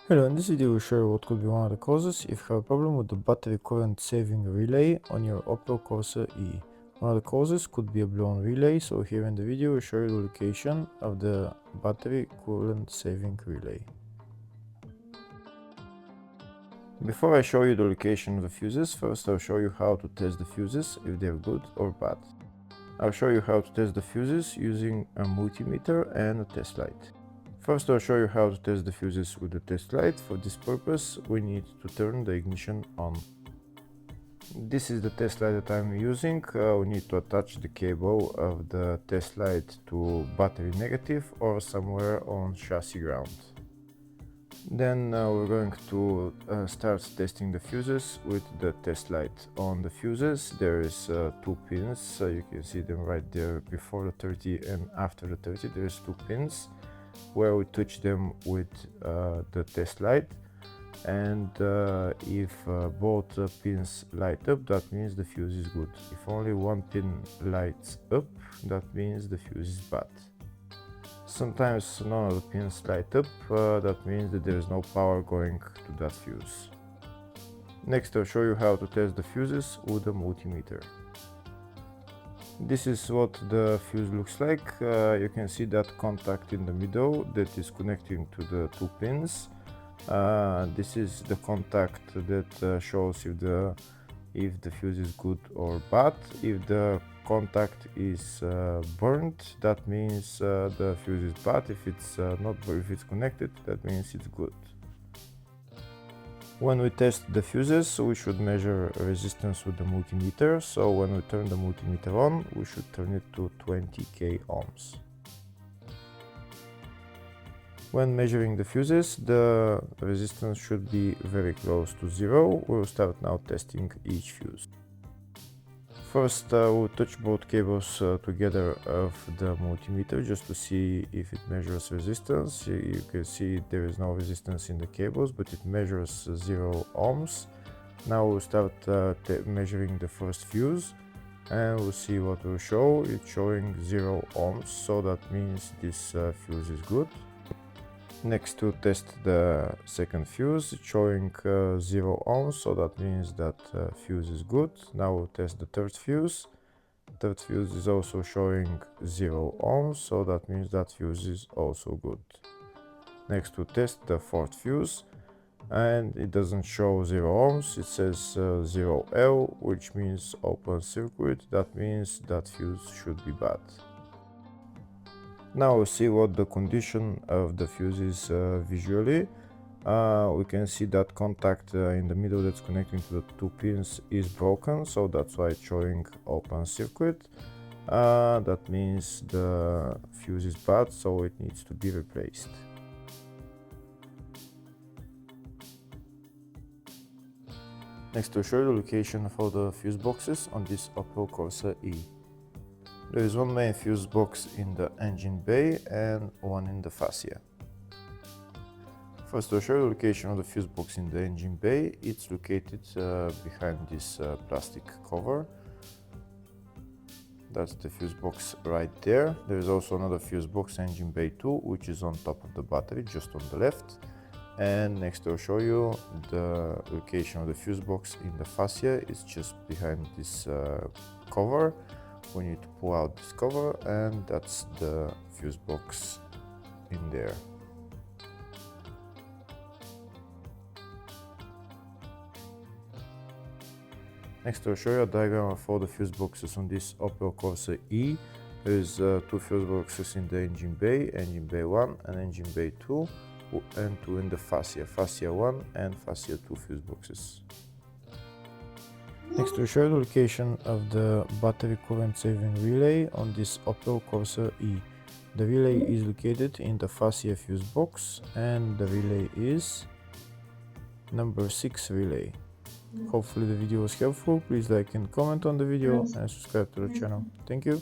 Hello, in this video we'll show you what could be one of the causes if you have a problem with the battery current saving relay on your Opel Corsa E. One of the causes could be a blown relay, so here in the video we'll show you the location of the battery current saving relay. Before I show you the location of the fuses, first I'll show you how to test the fuses, if they're good or bad. I'll show you how to test the fuses using a multimeter and a test light. First I'll show you how to test the fuses with the test light. For this purpose we need to turn the ignition on. This is the test light that I'm using. We need to attach the cable of the test light to battery negative or somewhere on chassis ground. Then we're going to start testing the fuses with the test light. On the fuses there is two pins, you can see them right there before the 30 and after the 30. There's two pins where we touch them with the test light, and if both pins light up, that means the fuse is good. If only one pin lights up, that means the fuse is bad. Sometimes none of the pins light up, that means that there is no power going to that fuse. Next I'll show you how to test the fuses with a multimeter. This is what the fuse looks like. You can see that contact in the middle that is connecting to the two pins. This is the contact that shows if the fuse is good or bad. If the contact is burnt, that means the fuse is bad. If it's not, if it's connected, that means it's good. When we test the fuses, we should measure resistance with the multimeter. So when we turn the multimeter on, we should turn it to 20k ohms. When measuring the fuses, the resistance should be very close to zero. We'll start now testing each fuse. First we'll touch both cables together of the multimeter just to see if it measures resistance. You can see there is no resistance in the cables, but it measures 0 ohms. Now we'll start measuring the first fuse, and we'll see what will show. It's showing 0 ohms, so that means this fuse is good. Next to test the second fuse, it's showing 0 ohms, so that means that fuse is good. Now we'll test the third fuse. Third fuse is also showing 0 ohms, so that means that fuse is also good. Next we'll test the fourth fuse, and it doesn't show 0 ohms, it says 0L, which means open circuit. That means that fuse should be bad. Now we'll see what the condition of the fuse is visually. We can see that contact in the middle that's connecting to the two pins is broken, so that's why it's showing open circuit. That means the fuse is bad, so it needs to be replaced. Next I'll show you the location for the fuse boxes on this Opel Corsa E. There is one main fuse box in the engine bay and one in the fascia. First I'll show you the location of the fuse box in the engine bay. It's located behind this plastic cover. That's the fuse box right there. There is also another fuse box, engine bay 2, which is on top of the battery, just on the left. And next I'll show you the location of the fuse box in the fascia. It's just behind this cover. We need to pull out this cover, and that's the fuse box in there. Next I'll show you a diagram of all the fuse boxes on this Opel Corsa E. There's two fuse boxes in the engine bay 1 and engine bay 2, and two in the fascia 1 and fascia 2 fuse boxes. Next we'll show you the location of the battery current saving relay on this Opel Corsa E. The relay is located in the fascia fuse box, and the relay is number 6 relay. Hopefully the video was helpful. Please like and comment on the video and subscribe to the channel. Thank you.